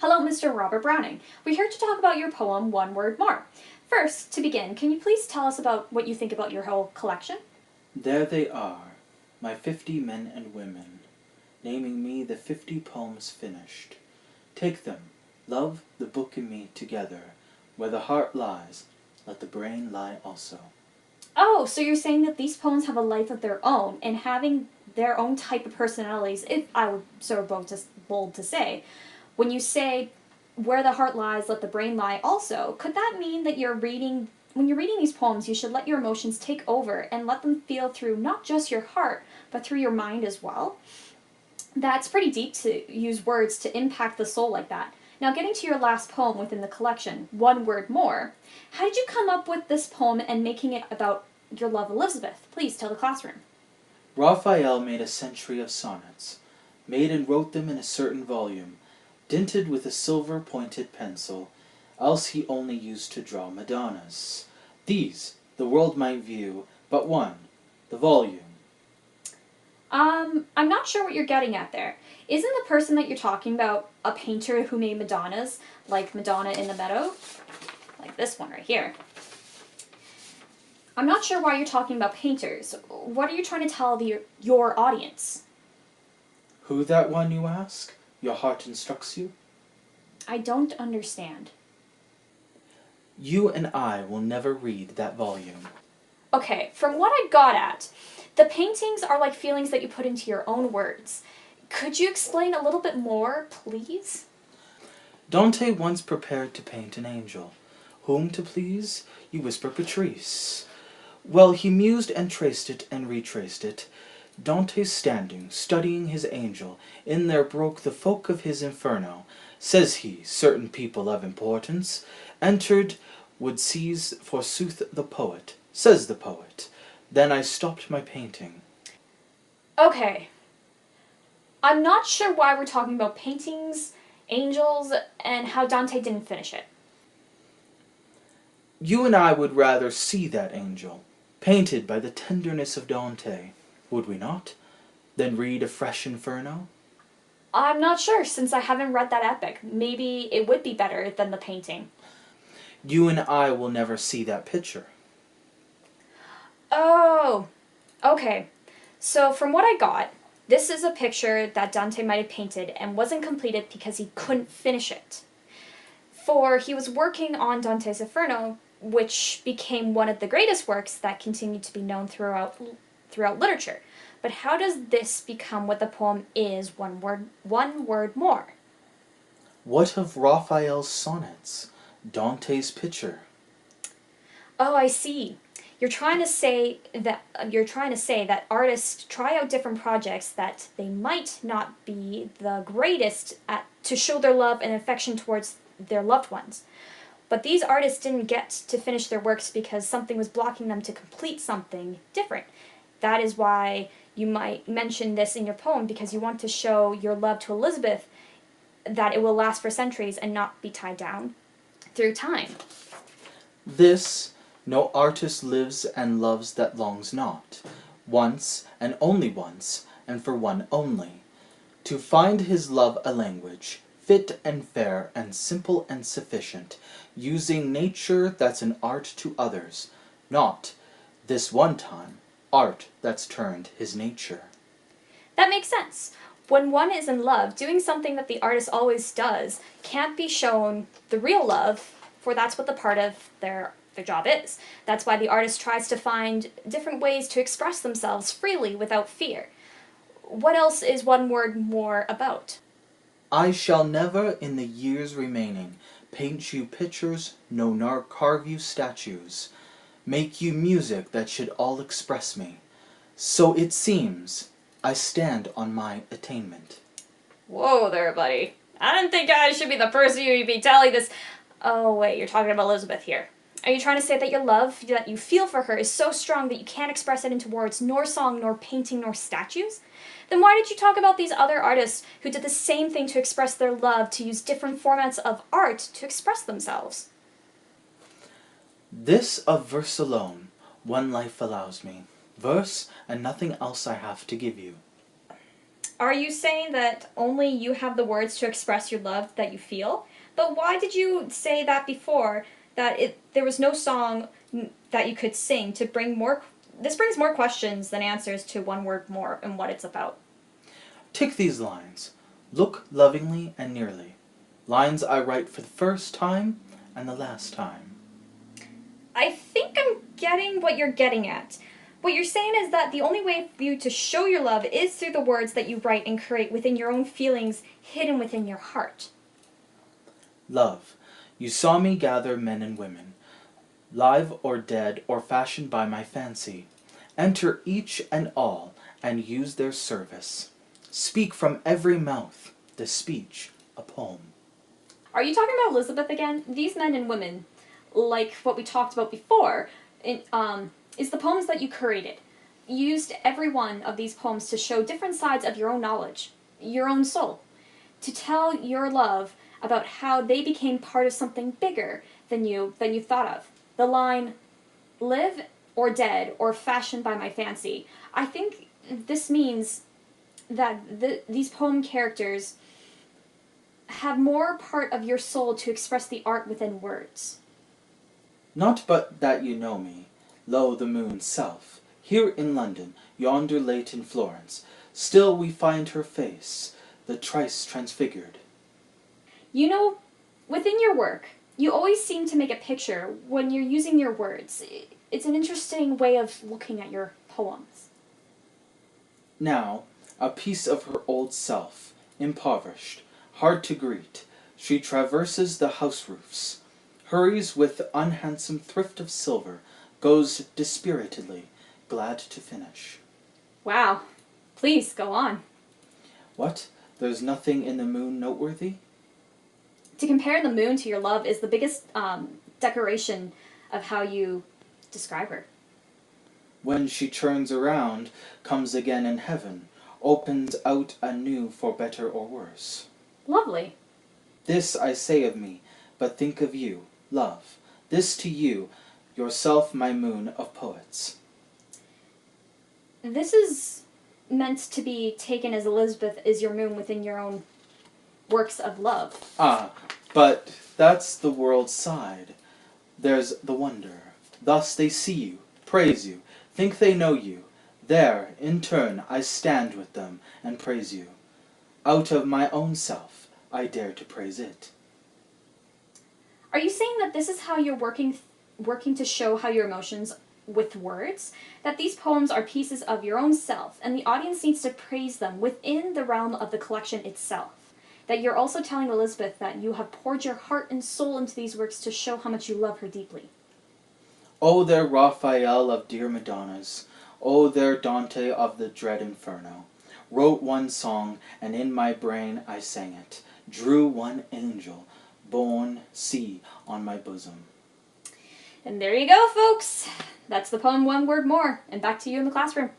Hello, Mr. Robert Browning. We're here to talk about your poem, One Word More. First, to begin, can you please tell us about what you think about your whole collection? There they are, my 50 men and women, naming me the 50 poems finished. Take them, love, the book and me together. Where the heart lies, let the brain lie also. Oh, so you're saying that these poems have a life of their own, and having their own type of personalities, if I were sort of bold to say. When you say, where the heart lies, let the brain lie also, could that mean that when you're reading these poems, you should let your emotions take over and let them feel through not just your heart, but through your mind as well? That's pretty deep to use words to impact the soul like that. Now, getting to your last poem within the collection, One Word More, how did you come up with this poem and making it about your love, Elizabeth? Please tell the classroom. Raphael made a century of sonnets, made and wrote them in a certain volume, dinted with a silver-pointed pencil, else he only used to draw Madonnas. These the world might view, but one, the volume. I'm not sure what you're getting at there. Isn't the person that you're talking about a painter who made Madonnas, like Madonna in the Meadow? Like this one right here. I'm not sure why you're talking about painters. What are you trying to tell your audience? Who that one, you ask? Your heart instructs you? I don't understand. You and I will never read that volume. Okay, from what I got at, the paintings are like feelings that you put into your own words. Could you explain a little bit more, please? Dante once prepared to paint an angel. Whom to please? You whisper Patrice. Well, he mused and traced it and retraced it. Dante standing, studying his angel, in there broke the folk of his inferno. Says he, certain people of importance, entered, would seize forsooth the poet. Says the poet. Then I stopped my painting. Okay. I'm not sure why we're talking about paintings, angels, and how Dante didn't finish it. You and I would rather see that angel, painted by the tenderness of Dante, would we not, than read a fresh inferno? I'm not sure, since I haven't read that epic. Maybe it would be better than the painting. You and I will never see that picture. Oh, okay. So from what I got, this is a picture that Dante might have painted and wasn't completed because he couldn't finish it. For he was working on Dante's Inferno, which became one of the greatest works that continued to be known throughout literature. But how does this become what the poem is, One Word More? What of Raphael's sonnets, Dante's picture? Oh, I see. You're trying to say that artists try out different projects that they might not be the greatest at to show their love and affection towards their loved ones. But these artists didn't get to finish their works because something was blocking them to complete something different. That is why you might mention this in your poem, because you want to show your love to Elizabeth, that it will last for centuries and not be tied down through time. This, no artist lives and loves that longs not, once and only once, and for one only, to find his love a language, fit and fair and simple and sufficient, using nature that's an art to others, not, this one time, art that's turned his nature. That makes sense. When one is in love, doing something that the artist always does can't be shown the real love, for that's what the part of their job is. That's why the artist tries to find different ways to express themselves freely without fear. What else is One Word More about? I shall never in the years remaining paint you pictures, nor carve you statues, make you music that should all express me. So it seems I stand on my attainment. Whoa there, buddy. I didn't think I should be the person you'd be telling this. Oh, wait, you're talking about Elizabeth here. Are you trying to say that your love that you feel for her is so strong that you can't express it into words, nor song, nor painting, nor statues? Then why did you talk about these other artists who did the same thing to express their love, to use different formats of art to express themselves? This of verse alone, one life allows me. Verse and nothing else I have to give you. are you saying that only you have the words to express your love that you feel? But why did you say that before, that there was no song that you could sing to bring more... This brings more questions than answers to one word more and what it's about. Take these lines. Look lovingly and nearly. Lines I write for the first time and the last time. I think I'm getting what you're getting at. What you're saying is that the only way for you to show your love is through the words that you write and create within your own feelings hidden within your heart. Love, you saw me gather men and women, live or dead or fashioned by my fancy. Enter each and all and use their service. Speak from every mouth, the speech, a poem. Are you talking about Elizabeth again? These men and women, like what we talked about before, is the poems that you created. You used every one of these poems to show different sides of your own knowledge, your own soul, to tell your love about how they became part of something bigger than you thought of. The line, live or dead or fashioned by my fancy. I think this means that these poem characters have more part of your soul to express the art within words. Not but that you know me, lo the moon's self, here in London, yonder late in Florence, still we find her face, the trice transfigured. You know, within your work, you always seem to make a picture when you're using your words. It's an interesting way of looking at your poems. Now, a piece of her old self, impoverished, hard to greet, she traverses the house roofs, hurries with unhandsome thrift of silver, goes dispiritedly, glad to finish. Wow. Please, go on. What? There's nothing in the moon noteworthy? To compare the moon to your love is the biggest decoration of how you describe her. When she turns around, comes again in heaven, opens out anew for better or worse. Lovely. This I say of me, but think of you, love. This to you, yourself my moon of poets. This is meant to be taken as Elizabeth is your moon within your own works of love. Ah, but that's the world's side. There's the wonder. Thus they see you, praise you, think they know you. There, in turn, I stand with them and praise you. Out of my own self, I dare to praise it. Are you saying that this is how you're working to show how your emotions with words? That these poems are pieces of your own self, and the audience needs to praise them within the realm of the collection itself? That you're also telling Elizabeth that you have poured your heart and soul into these works to show how much you love her deeply? Oh, there Raphael of dear Madonnas, oh, there Dante of the dread Inferno, wrote one song, and in my brain I sang it, drew one angel, born, see, on my bosom. And there you go, folks. That's the poem One Word More, and back to you in the classroom.